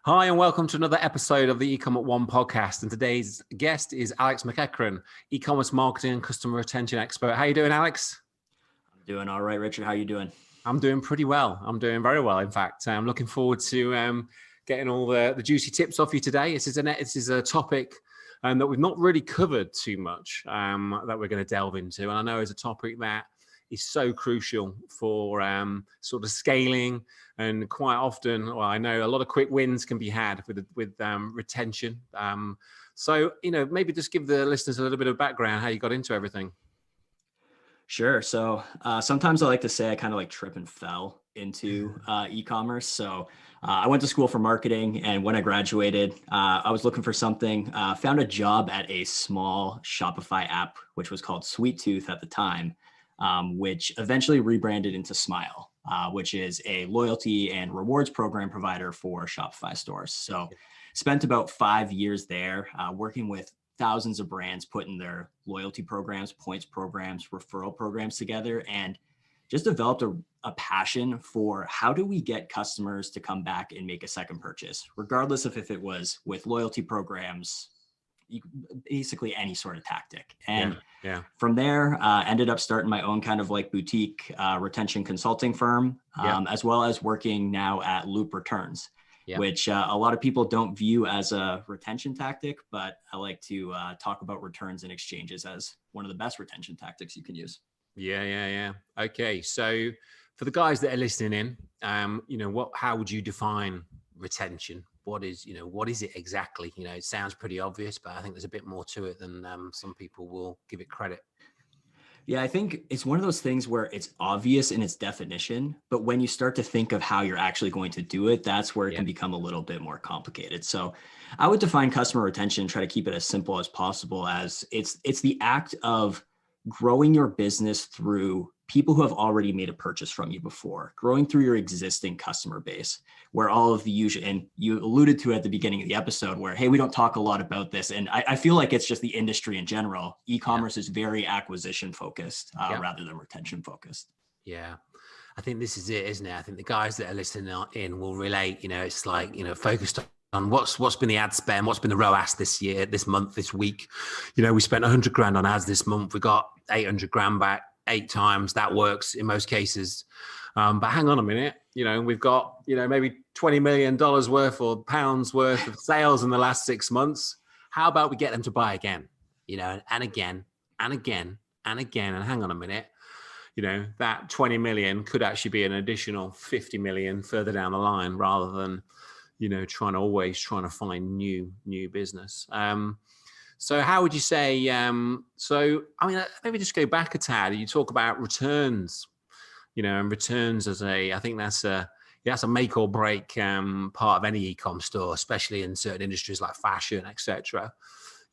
Hi, and welcome to another episode of the eCommerce One podcast. And today's guest is Alex McEachern, e-commerce marketing and customer retention expert. How you doing, Alex? I'm doing all right, Richard. How you doing? I'm doing pretty well. I'm doing very well, in fact. I'm looking forward to getting all the juicy tips off you today. This is a topic that we've not really covered too much that we're going to delve into. And I know it's a topic that is so crucial for sort of scaling, and quite often, well, I know a lot of quick wins can be had with retention. So, maybe just give the listeners a little bit of background how you got into everything. Sure. So sometimes I like to say I kind of like trip and fell into e-commerce. So I went to school for marketing, and when I graduated, I was looking for something, found a job at a small Shopify app, which was called Sweet Tooth at the time, which eventually rebranded into Smile, which is a loyalty and rewards program provider for Shopify stores. So spent about 5 years there working with thousands of brands putting their loyalty programs, points programs, referral programs together, and just developed a passion for how do we get customers to come back and make a second purchase, regardless of if it was with loyalty programs, basically any sort of tactic. And from there, ended up starting my own kind of like boutique retention consulting firm, as well as working now at Loop Returns. Which a lot of people don't view as a retention tactic, but I like to talk about returns and exchanges as one of the best retention tactics you can use. Yeah. Okay, so for the guys that are listening in, how would you define retention? What is it exactly? It sounds pretty obvious, but I think there's a bit more to it than some people will give it credit. Yeah, I think it's one of those things where it's obvious in its definition, but when you start to think of how you're actually going to do it, that's where it can become a little bit more complicated. So I would define customer retention, try to keep it as simple as possible, as it's the act of growing your business through people who have already made a purchase from you before, growing through your existing customer base, where all of the usual, and you alluded to at the beginning of the episode where, hey, we don't talk a lot about this. And I feel like it's just the industry in general. E-commerce is very acquisition focused rather than retention focused. Yeah. I think this is it, isn't it? I think the guys that are listening in will relate, it's like, focused on what's been the ad spend, what's been the ROAS this year, this month, this week. We spent 100 grand on ads this month. We got 800 grand back 8 times. That works in most cases. But hang on a minute, we've got, maybe $20 million worth or pounds worth of sales in the last 6 months. How about we get them to buy again, and again, and again, and again, and hang on a minute. That 20 million could actually be an additional 50 million further down the line, rather than, trying to find new business. So how would you say, maybe just go back a tad. You talk about returns, and returns I think that's a make or break part of any e-com store, especially in certain industries like fashion, etc.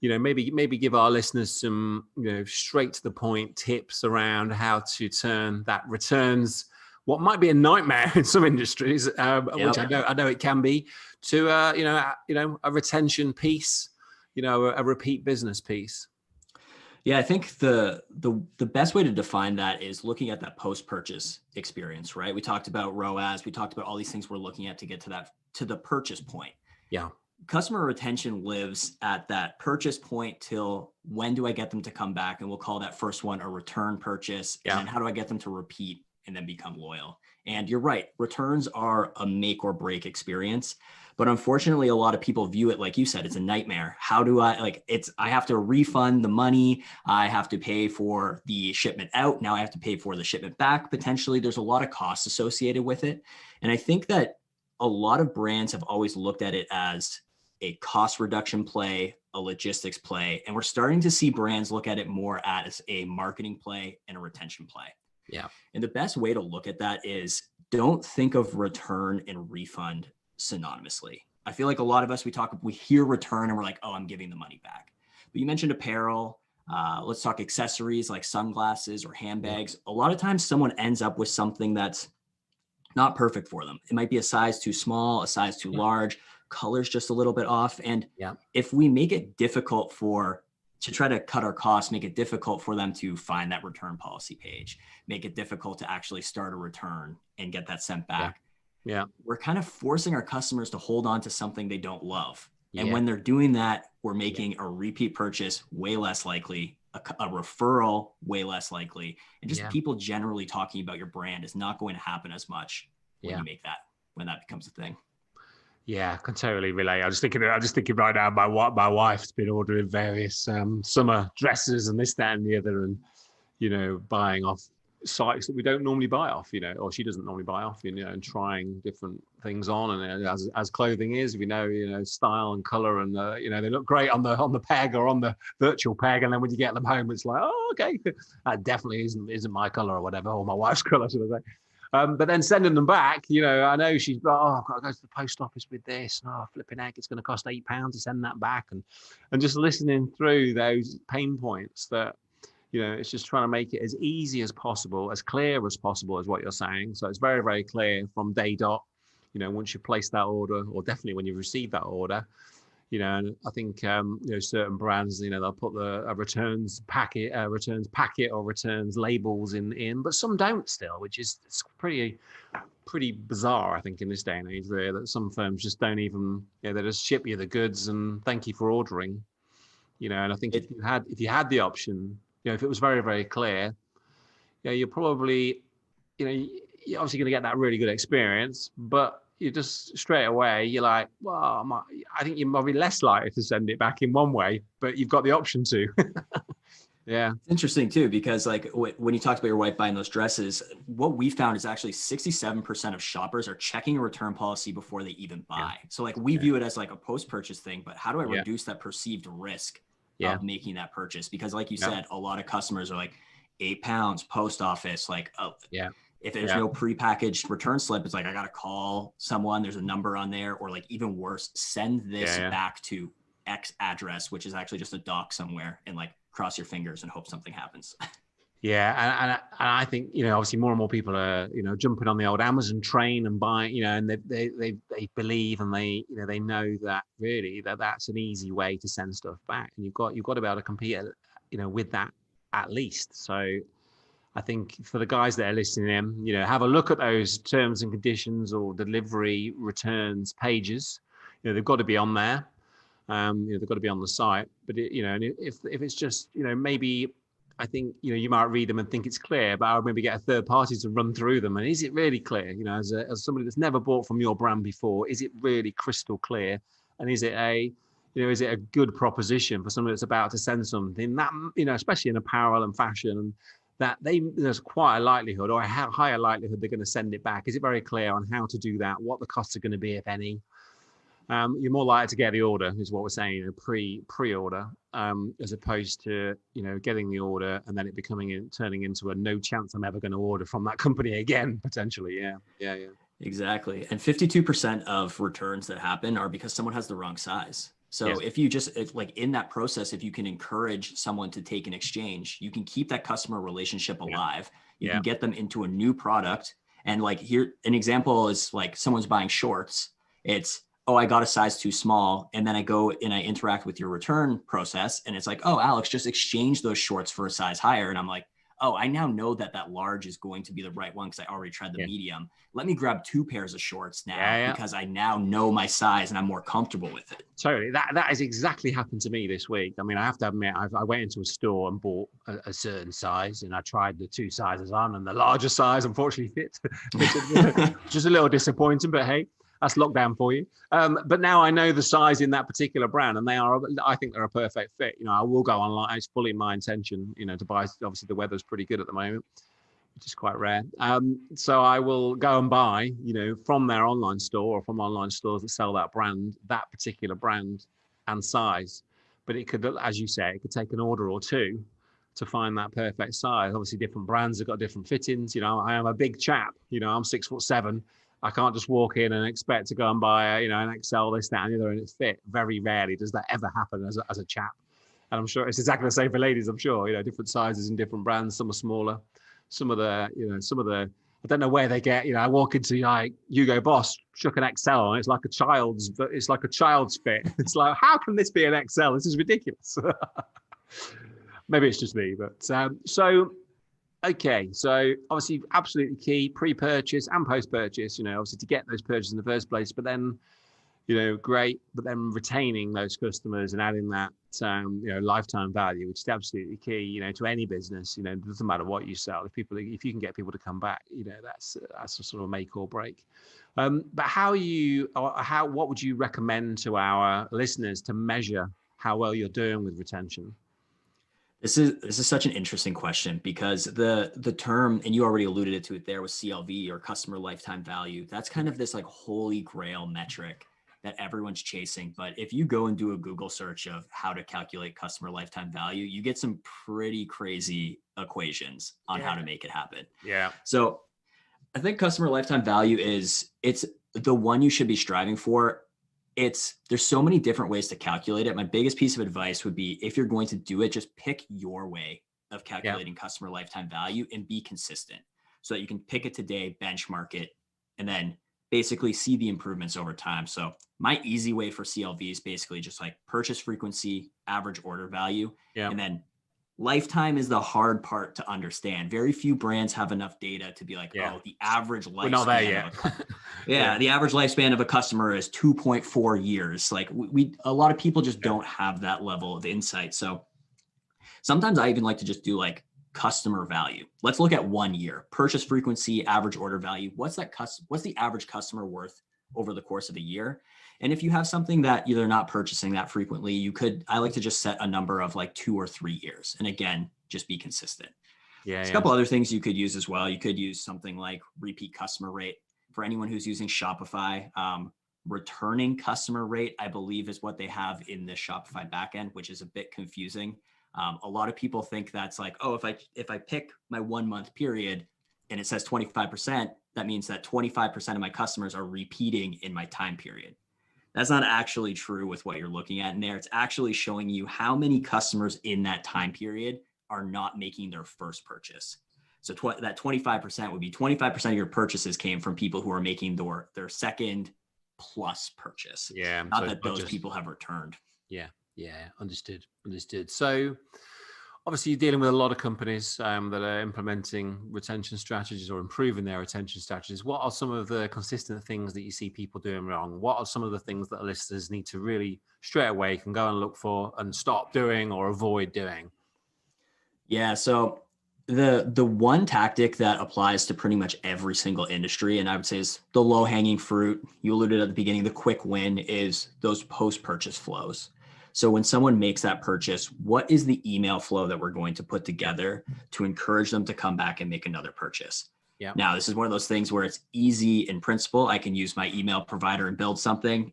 Maybe give our listeners some, straight to the point tips around how to turn that returns, what might be a nightmare in some industries, which I know it can be, to a retention piece, a repeat business piece. Yeah, I think the best way to define that is looking at that post-purchase experience, right? We talked about ROAS, we talked about all these things we're looking at to get to the purchase point. Yeah. Customer retention lives at that purchase point till when do I get them to come back? And we'll call that first one a return purchase. And then how do I get them to repeat and then become loyal? And you're right, returns are a make or break experience. But unfortunately, a lot of people view it, like you said, it's a nightmare. How do I have to refund the money. I have to pay for the shipment out. Now I have to pay for the shipment back. Potentially, there's a lot of costs associated with it. And I think that a lot of brands have always looked at it as a cost reduction play, a logistics play. And we're starting to see brands look at it more as a marketing play and a retention play. Yeah. And the best way to look at that is don't think of return and refund synonymously. I feel like a lot of us, we hear return and we're like, oh, I'm giving the money back. But you mentioned apparel. Let's talk accessories like sunglasses or handbags. A lot of times someone ends up with something that's not perfect for them. It might be a size too small, a size too large, color's just a little bit off. And if we make it difficult to try to cut our costs, make it difficult for them to find that return policy page, make it difficult to actually start a return and get that sent back. Yeah. we're kind of forcing our customers to hold on to something they don't love. And Yeah. when they're doing that, we're making a repeat purchase way less likely, a referral way less likely, and just Yeah. people generally talking about your brand is not going to happen as much when Yeah. you make that, when that becomes a thing. Yeah, I can totally relate. I'm just thinking right now, my wife's been ordering various summer dresses and this, that, and the other, and buying off sites that we don't normally buy off, or she doesn't normally buy off, and trying different things on. And as clothing is, we know, style and color, and they look great on the peg or on the virtual peg, and then when you get them home, it's like, oh, okay, that definitely isn't my color or whatever, or my wife's color, should I say. But then sending them back, I know she's like, oh, I've got to go to the post office with this. Oh, flipping heck, it's going to cost £8 to send that back. And just listening through those pain points that, it's just trying to make it as easy as possible, as clear as possible is what you're saying. So it's very, very clear from day dot, once you place that order, or definitely when you receive that order. And I think certain brands, they'll put a returns packet or returns labels in, but some don't still, which is it's pretty bizarre, I think, in this day and age, really, that some firms just don't even, they just ship you the goods and thank you for ordering. And I think if you had the option, if it was very, very clear, you're probably, you're obviously going to get that really good experience, but you just straight away, you're like, well, I think you're probably less likely to send it back in one way, but you've got the option to. Yeah. It's interesting too, because like when you talked about your wife buying those dresses, what we found is actually 67% of shoppers are checking a return policy before they even buy. Yeah. So like we view it as like a post-purchase thing, but how do I reduce that perceived risk of making that purchase? Because like you said, a lot of customers are like £8 post office, like, if there's no prepackaged return slip, it's like, I got to call someone, there's a number on there, or like even worse, send this back to X address, which is actually just a doc somewhere, and like cross your fingers and hope something happens. Yeah. And I think, obviously more and more people are, jumping on the old Amazon train and buying, and they believe, and they know that really that's an easy way to send stuff back. And you've got to be able to compete, with that at least. So I think for the guys that are listening in, have a look at those terms and conditions or delivery returns pages. They've got to be on there. They've got to be on the site. But and if it's just, maybe I think, you might read them and think it's clear, but I'll maybe get a third party to run through them. And is it really clear? As somebody that's never bought from your brand before, is it really crystal clear? And is it is it a good proposition for somebody that's about to send something that, especially in apparel and fashion, that there's quite a likelihood, or a higher likelihood, they're going to send it back? Is it very clear on how to do that, what the costs are going to be, if any? You're more likely to get the order, is what we're saying, pre-order, as opposed to getting the order and then it turning into a no chance I'm ever going to order from that company again, potentially. Yeah. Exactly. And 52% of returns that happen are because someone has the wrong size. So if you like in that process, if you can encourage someone to take an exchange, you can keep that customer relationship alive. You can get them into a new product. And like here, an example is like someone's buying shorts. It's, oh, I got a size too small. And then I go and I interact with your return process. And it's like, oh, Alex, just exchange those shorts for a size higher. And I'm like, oh, I now know that large is going to be the right one because I already tried the medium. Let me grab 2 pairs of shorts now because I now know my size and I'm more comfortable with it. Totally. That has exactly happened to me this week. I mean, I have to admit, I went into a store and bought a certain size, and I tried the 2 sizes on, and the larger size unfortunately fit. Just a little disappointing, but hey, that's lockdown for you. But now I know the size in that particular brand, and I think they're a perfect fit. I will go online. It's fully my intention, to buy. Obviously, the weather's pretty good at the moment, which is quite rare. So I will go and buy, from their online store or from online stores that sell that brand, that particular brand and size. But it could, as you say, it could take an order or two to find that perfect size. Obviously, different brands have got different fittings. I am a big chap. I'm 6'7". I can't just walk in and expect to go and buy, an XL, this, that, and the other, and it fit. Very rarely does that ever happen as a chap. And I'm sure it's exactly the same for ladies. I'm sure, different sizes and different brands. Some are smaller. Some of the, I don't know where they get. I walk into like Hugo Boss, shook an XL, and it's like a child's fit. It's like, how can this be an XL? This is ridiculous. Maybe it's just me, but so Okay, so obviously, absolutely key pre-purchase and post-purchase. Obviously to get those purchases in the first place, but then great, but then retaining those customers and adding that lifetime value, which is absolutely key. To any business. It doesn't matter what you sell. If you can get people to come back, that's a sort of make or break. But what would you recommend to our listeners to measure how well you're doing with retention? This is such an interesting question because the term, and you already alluded to it there, was CLV, or customer lifetime value. That's kind of this like holy grail metric that everyone's chasing. But if you go and do a Google search of how to calculate customer lifetime value, you get some pretty crazy equations on how to make it happen. Yeah. So I think customer lifetime value it's the one you should be striving for. There's so many different ways to calculate it. My biggest piece of advice would be, if you're going to do it, just pick your way of calculating customer lifetime value and be consistent so that you can pick it today, benchmark it, and then basically see the improvements over time. So my easy way for CLV is basically just like purchase frequency, average order value, and then lifetime is the hard part to understand. Very few brands have enough data to be like, oh, the average lifespan. We're not there yet. The average lifespan of a customer is 2.4 years. Like a lot of people just don't have that level of insight. So sometimes I even like to just do like customer value. Let's look at 1 year. Purchase frequency, average order value. What's the average customer worth over the course of a year? And if you have something that you're not purchasing that frequently, I like to just set a number of like 2 or 3 years. And again, just be consistent. There's a couple other things you could use as well. You could use something like repeat customer rate. For anyone who's using Shopify, returning customer rate, I believe, is what they have in the Shopify backend, which is a bit confusing. A lot of people think that's like, oh, if I pick my 1 month period and it says 25%, that means that 25% of my customers are repeating in my time period. That's not actually true with what you're looking at in there. It's actually showing you how many customers in that time period are not making their first purchase. So that 25% would be 25% of your purchases came from people who are making their second plus purchase. Yeah. Not that those people have returned. Yeah. Understood. So obviously you're dealing with a lot of companies that are implementing retention strategies or improving their retention strategies. What are some of the consistent things that you see people doing wrong? What are some of the things that listeners need to really straight away can go and look for and stop doing or avoid doing? Yeah. So the one tactic that applies to pretty much every single industry, and I would say is the low hanging fruit, you alluded at the beginning, the quick win, is those post-purchase flows. So when someone makes that purchase, what is the email flow that we're going to put together to encourage them to come back and make another purchase? Yeah. Now, this is one of those things where it's easy in principle. I can use my email provider and build something.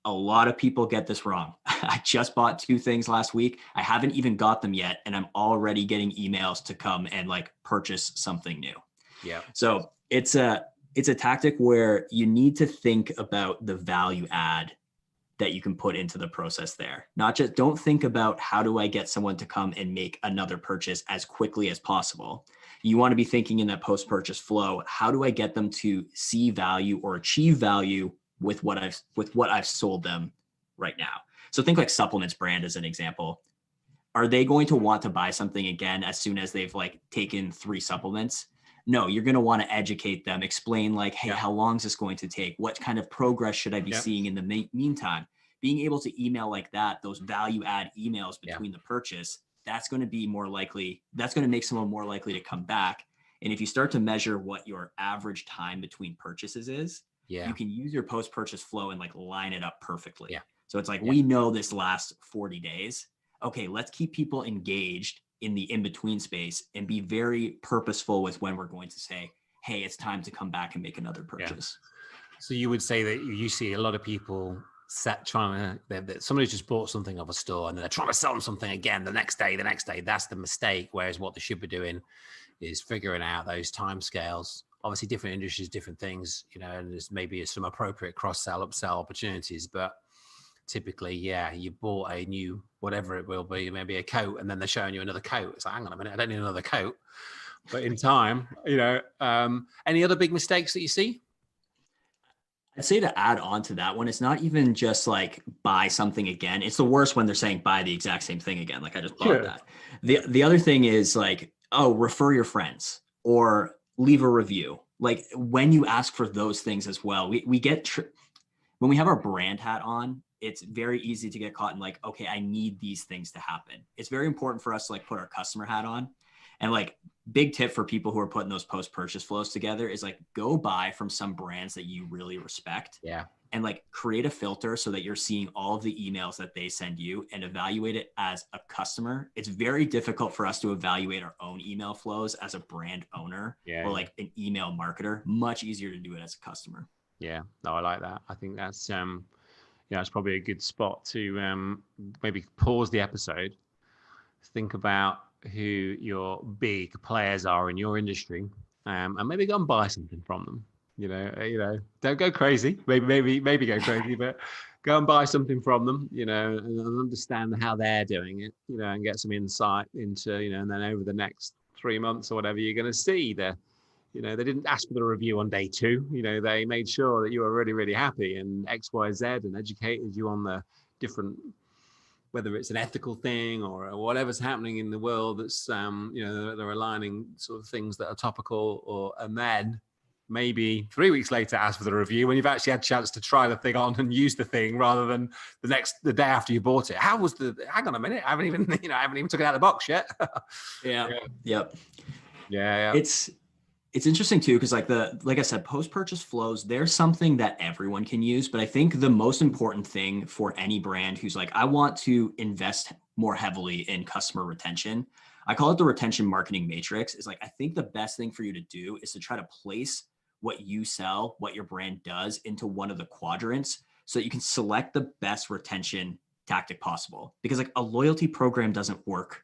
A lot of people get this wrong. I just bought 2 things last week. I haven't even got them yet, and I'm already getting emails to come and like purchase something new. Yeah. So it's a tactic where you need to think about the value add that you can put into the process there. Don't think about how do I get someone to come and make another purchase as quickly as possible. You want to be thinking in that post-purchase flow, how do I get them to see value or achieve value with what I've sold them right now? So think like supplements brand as an example. Are they going to want to buy something again as soon as they've like taken 3 supplements? No, you're going to want to educate them, explain like, hey, how long is this going to take? What kind of progress should I be seeing in the meantime? Being able to email like that, those value add emails between the purchase, that's going to be more likely. That's going to make someone more likely to come back. And if you start to measure what your average time between purchases is, you can use your post-purchase flow and like line it up perfectly. So it's like, we know this lasts 40 days. Okay, let's keep people engaged in the in-between space and be very purposeful with when we're going to say, hey, it's time to come back and make another purchase. So you would say that you see a lot of people somebody's just bought something off a store and they're trying to sell them something again the next day. That's the mistake. Whereas what they should be doing is figuring out those timescales. Obviously different industries, different things, and there's maybe some appropriate cross-sell, upsell opportunities, but typically, you bought a new, whatever it will be, maybe a coat, and then they're showing you another coat. It's like, hang on a minute, I don't need another coat. But in time, any other big mistakes that you see? I'd say to add on to that one, it's not even just like buy something again. It's the worst when they're saying buy the exact same thing again. Like I just bought that. The other thing is like, oh, refer your friends or leave a review. Like when you ask for those things as well, we get when we have our brand hat on, it's very easy to get caught in like, okay, I need these things to happen. It's very important for us to like put our customer hat on. And like big tip for people who are putting those post-purchase flows together is like go buy from some brands that you really respect. Yeah. And like create a filter so that you're seeing all of the emails that they send you and evaluate it as a customer. It's very difficult for us to evaluate our own email flows as a brand owner or like an email marketer. Much easier to do it as a customer. Yeah, no, I like that. I think that's it's probably a good spot to maybe pause the episode, think about who your big players are in your industry, and maybe go and buy something from them. Don't go crazy. Maybe go crazy, but go and buy something from them. And understand how they're doing it. And get some insight into and then over the next 3 months or whatever, you're going to see they didn't ask for the review on day 2. They made sure that you were really, really happy and X, Y, Z and educated you on the different, whether it's an ethical thing or whatever's happening in the world that's, they're aligning sort of things that are topical and then maybe 3 weeks later ask for the review when you've actually had a chance to try the thing on and use the thing rather than the day after you bought it. Hang on a minute. I haven't even took it out of the box yet. Yeah. Yep. Yeah. It's interesting too, because like I said, post-purchase flows, they're something that everyone can use. But I think the most important thing for any brand who's like, I want to invest more heavily in customer retention, I call it the retention marketing matrix, is like, I think the best thing for you to do is to try to place what you sell, what your brand does into one of the quadrants so that you can select the best retention tactic possible. Because like a loyalty program doesn't work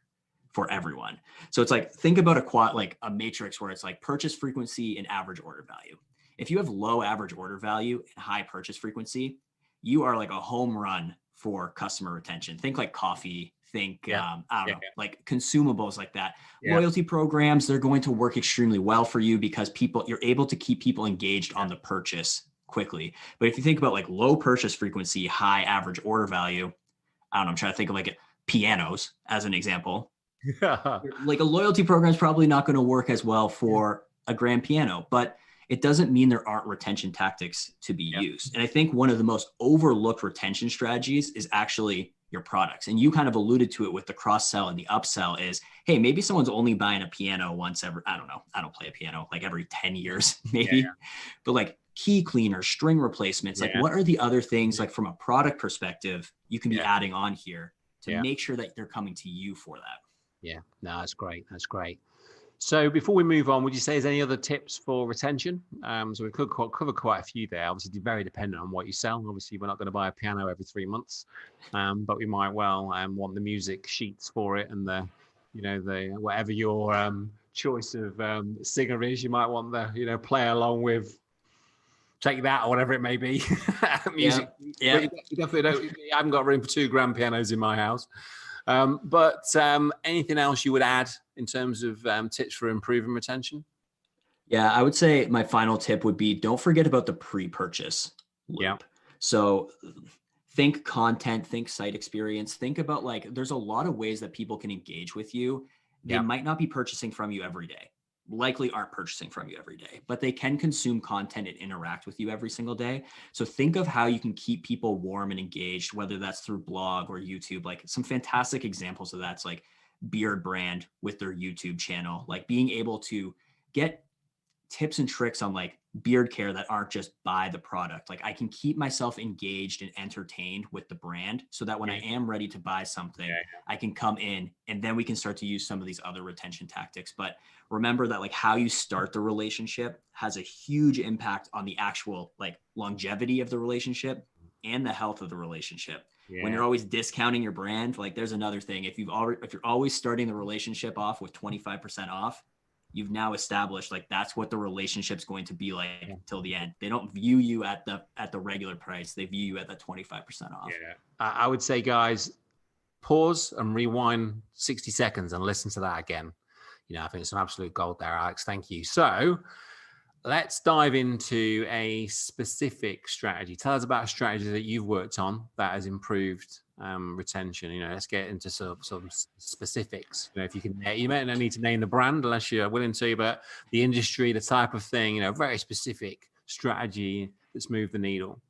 for everyone. So it's like, think about a matrix where it's like purchase frequency and average order value. If you have low average order value and high purchase frequency, you are like a home run for customer retention. Think like coffee, like consumables like that. Yeah. Loyalty programs, they're going to work extremely well for you because you're able to keep people engaged on the purchase quickly. But if you think about like low purchase frequency, high average order value, I'm trying to think of like pianos as an example. Like a loyalty program is probably not going to work as well for a grand piano, but it doesn't mean there aren't retention tactics to be used. And I think one of the most overlooked retention strategies is actually your products. And you kind of alluded to it with the cross sell and the upsell is, hey, maybe someone's only buying a piano once every, I don't know, I don't play a piano, like every 10 years, maybe, but like key cleaner, string replacements, like what are the other things like from a product perspective you can be adding on here to make sure that they're coming to you for that? Yeah, no, that's great. That's great. So before we move on, would you say there's any other tips for retention? So we could cover quite a few there. Obviously, very dependent on what you sell. Obviously, we're not going to buy a piano every 3 months, but we might well want the music sheets for it and the whatever your choice of singer is. You might want the play along with Take That or whatever it may be. Music. Yeah. But you definitely don't. I haven't got room for 2 grand pianos in my house. But anything else you would add in terms of tips for improving retention? Yeah, I would say my final tip would be don't forget about the pre-purchase loop. Yeah. So think content, think site experience, think about like there's a lot of ways that people can engage with you. They might not be purchasing from you every day. Likely aren't purchasing from you every day, but they can consume content and interact with you every single day. So think of how you can keep people warm and engaged, whether that's through blog or YouTube. Like some fantastic examples of that's like Beard Brand with their YouTube channel, like being able to get tips and tricks on like beard care that aren't just buy the product. Like I can keep myself engaged and entertained with the brand so that when I am ready to buy something, I can come in and then we can start to use some of these other retention tactics. But remember that like how you start the relationship has a huge impact on the actual like longevity of the relationship and the health of the relationship. Yeah. When you're always discounting your brand, like there's another thing. If you're always starting the relationship off with 25% off, you've now established like that's what the relationship's going to be like till the end. They don't view you at the regular price. They view you at that 25% off. Yeah. I would say, guys, pause and rewind 60 seconds and listen to that again. I think it's some absolute gold there, Alex. Thank you. So let's dive into a specific strategy. Tell us about a strategy that you've worked on that has improved retention. Let's get into some specifics. If you can, you may not need to name the brand unless you're willing to, but the industry, the type of thing, very specific strategy that's moved the needle.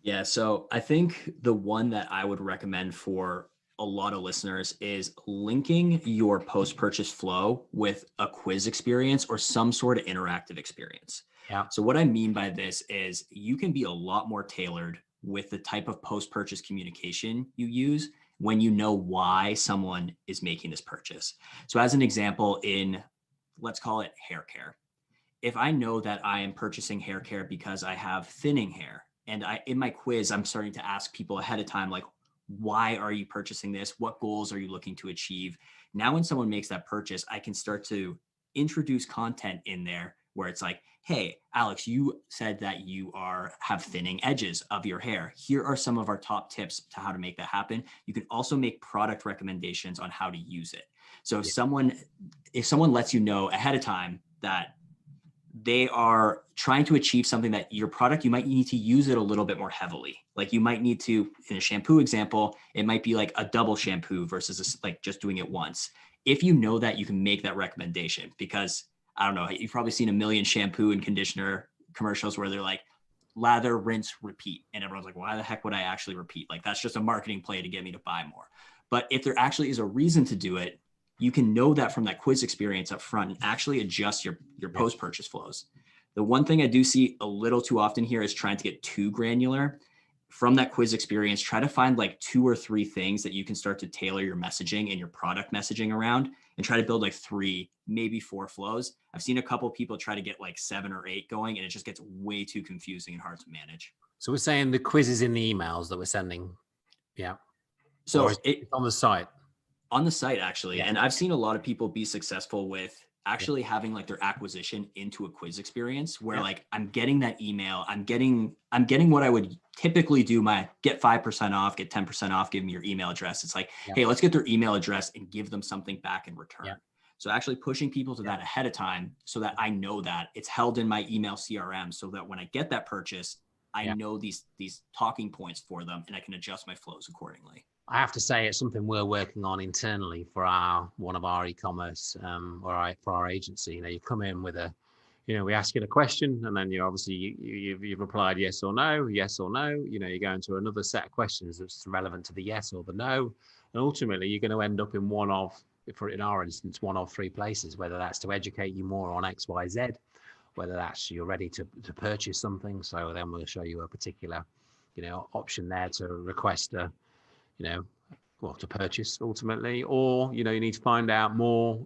Yeah, so I think the one that I would recommend for a lot of listeners is linking your post-purchase flow with a quiz experience or some sort of interactive experience. Yeah. So what I mean by this is you can be a lot more tailored with the type of post-purchase communication you use when you know why someone is making this purchase. So as an example, let's call it hair care. If I know that I am purchasing hair care because I have thinning hair, and in my quiz, I'm starting to ask people ahead of time, like, why are you purchasing this? What goals are you looking to achieve? Now, when someone makes that purchase, I can start to introduce content in there where it's like, hey, Alex, you said that you have thinning edges of your hair. Here are some of our top tips to how to make that happen. You can also make product recommendations on how to use it. So if someone lets you know ahead of time that they are trying to achieve something that your product, you might need to use it a little bit more heavily. Like you might need to, in a shampoo example, it might be like a double shampoo versus like just doing it once. If you know that, you can make that recommendation because I don't know, you've probably seen a million shampoo and conditioner commercials where they're like lather, rinse, repeat. And everyone's like, why the heck would I actually repeat? Like that's just a marketing play to get me to buy more. But if there actually is a reason to do it, you can know that from that quiz experience up front and actually adjust your post-purchase flows. The one thing I do see a little too often here is trying to get too granular. From that quiz experience, try to find like 2 or 3 things that you can start to tailor your messaging and your product messaging around and try to build like 3, maybe 4 flows. I've seen a couple of people try to get like 7 or 8 going and it just gets way too confusing and hard to manage. So we're saying the quiz is in the emails that we're sending. Yeah. So it's on the site. On the site, actually. Yeah. And I've seen a lot of people be successful with actually having like their acquisition into a quiz experience where like I'm getting that email, I'm getting what I would typically do, my get 5% off, get 10% off, give me your email address. It's like, hey, let's get their email address and give them something back in return. Yeah. So actually pushing people to that ahead of time so that I know that it's held in my email CRM so that when I get that purchase, I know these talking points for them and I can adjust my flows accordingly. I have to say it's something we're working on internally for one of our e-commerce for our agency. You come in with we ask you a question and then you've replied yes or no. You go into another set of questions that's relevant to the yes or the no. And ultimately you're going to end up in in our instance, one of 3 places, whether that's to educate you more on X, Y, Z, whether that's you're ready to purchase something. So then we'll show you a particular, option there to request to purchase ultimately, or, you need to find out more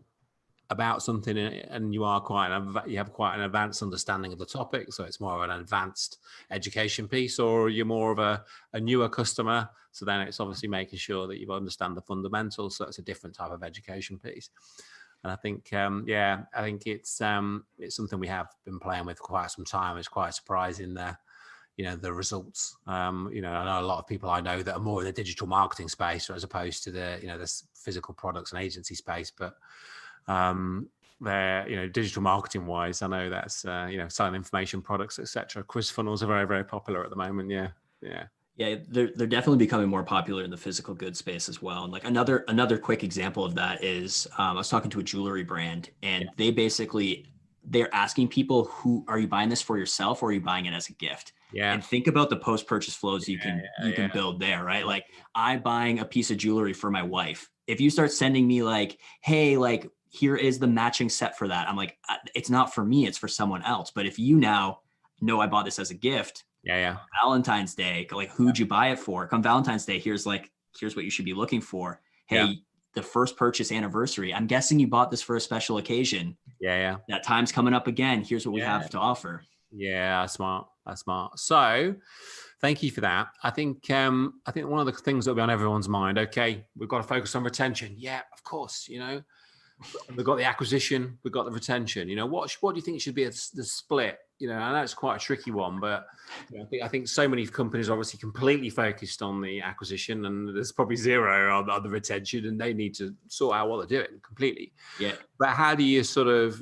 about something and you have quite an advanced understanding of the topic. So it's more of an advanced education piece, or you're more of a newer customer. So then it's obviously making sure that you understand the fundamentals. So it's a different type of education piece. And I think, I think it's something we have been playing with quite some time. It's quite surprising the results. I know a lot of people I know that are more in the digital marketing space as opposed to the physical products and agency space. But they're, digital marketing wise, I know that's, selling information products, etc. Quiz funnels are very, very popular at the moment. Yeah. Yeah, they're definitely becoming more popular in the physical goods space as well. And like another quick example of that is I was talking to a jewelry brand and they're asking people, are you buying this for yourself or are you buying it as a gift? Yeah. And think about the post-purchase flows you can build there, right? Like I'm buying a piece of jewelry for my wife. If you start sending me like, hey, like here is the matching set for that. I'm like, it's not for me, it's for someone else. But if you now know I bought this as a gift, Valentine's Day, like who'd you buy it for? Come Valentine's Day, here's what you should be looking for. Hey, the first purchase anniversary, I'm guessing you bought this for a special occasion. That time's coming up again. Here's what we have to offer. Yeah, that's smart. So thank you for that. I think one of the things that will be on everyone's mind, okay, we've got to focus on retention. Yeah, of course, we've got the acquisition, we've got the retention. What do you think should be the split? I know it's quite a tricky one, but I think so many companies are obviously completely focused on the acquisition and there's probably zero on the retention and they need to sort out what they're doing completely. Yeah. But how do you sort of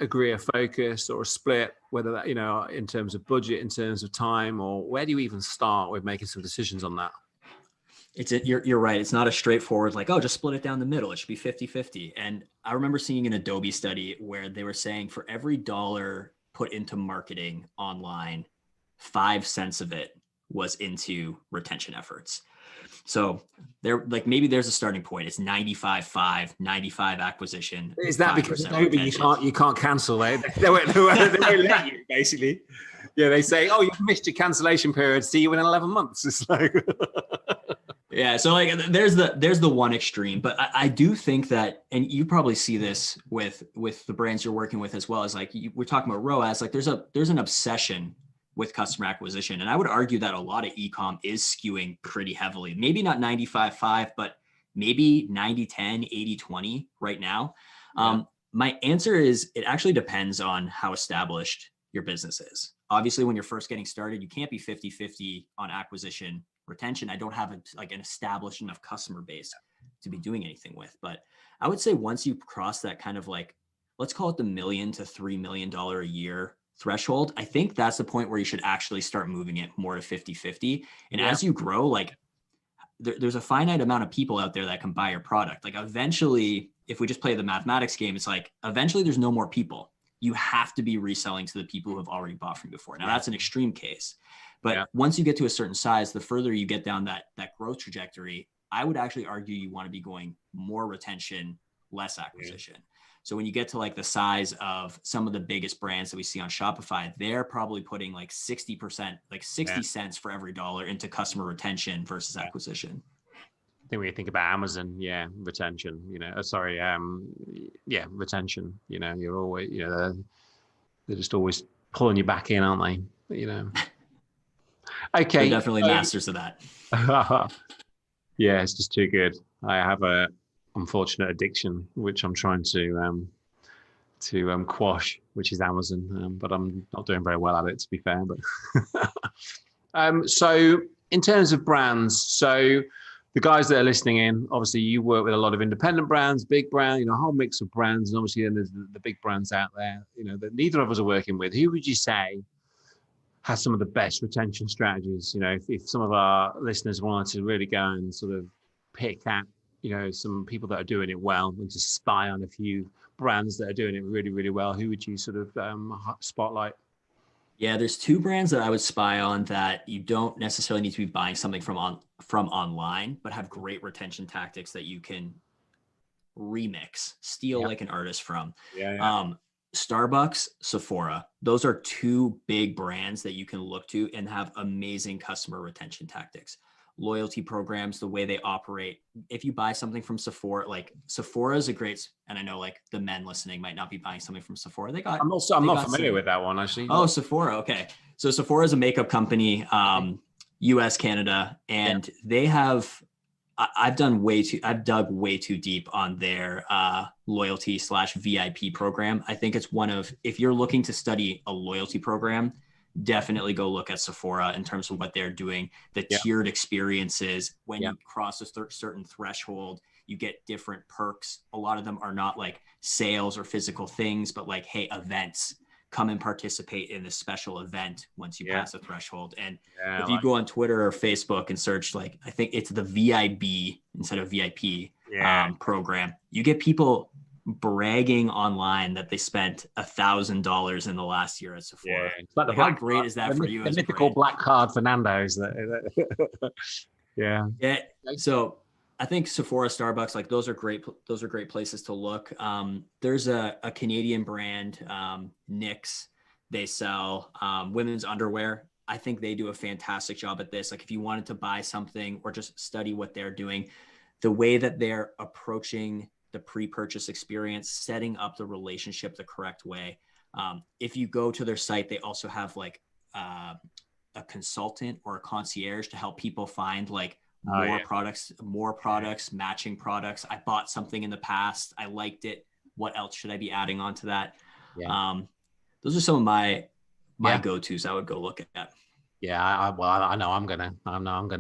agree a focus or a split, whether that, in terms of budget, in terms of time, or where do you even start with making some decisions on that? You're right. It's not a straightforward like, oh, just split it down the middle. It should be 50-50. And I remember seeing an Adobe study where they were saying for every dollar put into marketing online, 5 cents of it was into retention efforts. So there, like maybe there's a starting point. It's 95-5, 95 acquisition. Is that because Adobe you can't cancel? They won't let you, basically. Yeah, they say, oh, you've missed your cancellation period. See you in 11 months. It's like... Yeah. So like there's the one extreme, but I do think that, and you probably see this with the brands you're working with as well, as like we're talking about ROAS, like there's an obsession with customer acquisition. And I would argue that a lot of e-com is skewing pretty heavily, maybe not 95-5, but maybe 90-10, 80-20 right now. Yeah. My answer is it actually depends on how established your business is. Obviously, when you're first getting started, you can't be 50-50 on acquisition retention. I don't have an established enough customer base to be doing anything with. But I would say once you cross that kind of like, let's call it the $1 million to $3 million a year threshold, I think that's the point where you should actually start moving it more to 50-50. And as you grow, like there's a finite amount of people out there that can buy your product. Like eventually, if we just play the mathematics game, it's like eventually there's no more people. You have to be reselling to the people who have already bought from you before. Now that's an extreme case, but once you get to a certain size, the further you get down that growth trajectory, I would actually argue you want to be going more retention, less acquisition. Yeah. So when you get to like the size of some of the biggest brands that we see on Shopify, they're probably putting like 60%, like 60 cents for every dollar into customer retention versus acquisition. I think when you think about Amazon, retention, retention, you're always, they're just always pulling you back in, aren't they? Okay. They're definitely masters of that. Yeah, it's just too good. I have a unfortunate addiction, which I'm trying to quash, which is Amazon, but I'm not doing very well at it, to be fair. But so in terms of brands, so the guys that are listening in, obviously you work with a lot of independent brands, big brands, a whole mix of brands, and obviously then there's the big brands out there, that neither of us are working with. Who would you say has some of the best retention strategies? If some of our listeners wanted to really go and sort of pick at, some people that are doing it well and just spy on a few brands that are doing it really, really well, who would you sort of spotlight? Yeah, there's 2 brands that I would spy on that you don't necessarily need to be buying something from online, but have great retention tactics that you can remix, steal like an artist from. Starbucks, Sephora. Those are 2 big brands that you can look to and have amazing customer retention tactics. Loyalty programs, the way they operate. If you buy something from Sephora, like Sephora is a great, and I know like the men listening might not be buying something from Sephora. I'm not familiar with that one actually. Oh, Sephora. Okay. So Sephora is a makeup company, US, Canada, and they have, I've dug way too deep on their loyalty/VIP program. I think it's one of, if you're looking to study a loyalty program, definitely go look at Sephora in terms of what they're doing, the tiered experiences. When you cross a certain threshold, you get different perks. A lot of them are not like sales or physical things, but like, hey, events, come and participate in this special event once you pass a threshold. And if you go on Twitter or Facebook and search, like, I think it's the VIB instead of VIP program, you get people bragging online that they spent $1,000 in the last year at Sephora. Like how great is that for you? The mythical black card for Nando's. Yeah. So I think Sephora, Starbucks, like those are great places to look. There's a Canadian brand, Knix. They sell women's underwear. I think they do a fantastic job at this. Like if you wanted to buy something or just study what they're doing, the way that they're approaching the pre-purchase experience, setting up the relationship the correct way. If you go to their site, they also have like a consultant or a concierge to help people find like more products, matching products. I bought something in the past. I liked it. What else should I be adding on to that? Those are some of my go-tos I would go look at. Yeah, I know I'm gonna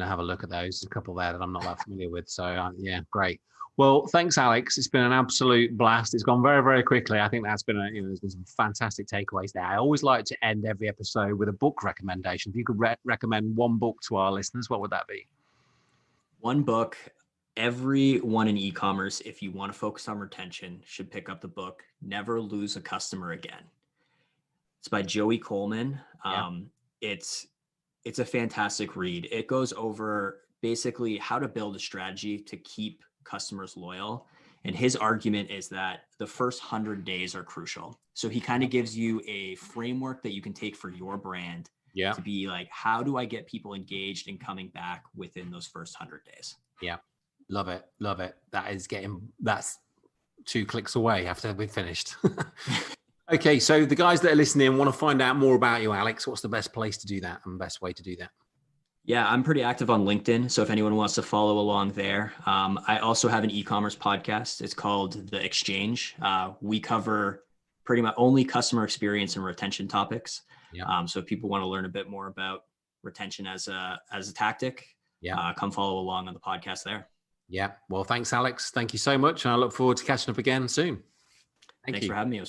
have a look at those. There's a couple there that I'm not that familiar with. So great. Well, thanks, Alex. It's been an absolute blast. It's gone very, very quickly. I think that's been there's been some fantastic takeaways there. I always like to end every episode with a book recommendation. If you could recommend one book to our listeners, what would that be? One book, everyone in e-commerce, if you want to focus on retention, should pick up the book, Never Lose a Customer Again. It's by Joey Coleman. It's a fantastic read. It goes over basically how to build a strategy to keep customers loyal. And his argument is that the first 100 days are crucial. So he kind of gives you a framework that you can take for your brand to be like, how do I get people engaged and coming back within those first 100 days? Yeah. Love it. Love it. That's 2 clicks away after we've finished. Okay. So the guys that are listening want to find out more about you, Alex. What's the best place to do that and best way to do that? Yeah, I'm pretty active on LinkedIn. So if anyone wants to follow along there, I also have an e-commerce podcast. It's called The Exchange. We cover pretty much only customer experience and retention topics. So if people want to learn a bit more about retention as a tactic, come follow along on the podcast there. Yeah. Well, thanks, Alex. Thank you so much. And I look forward to catching up again soon. Thanks for having me.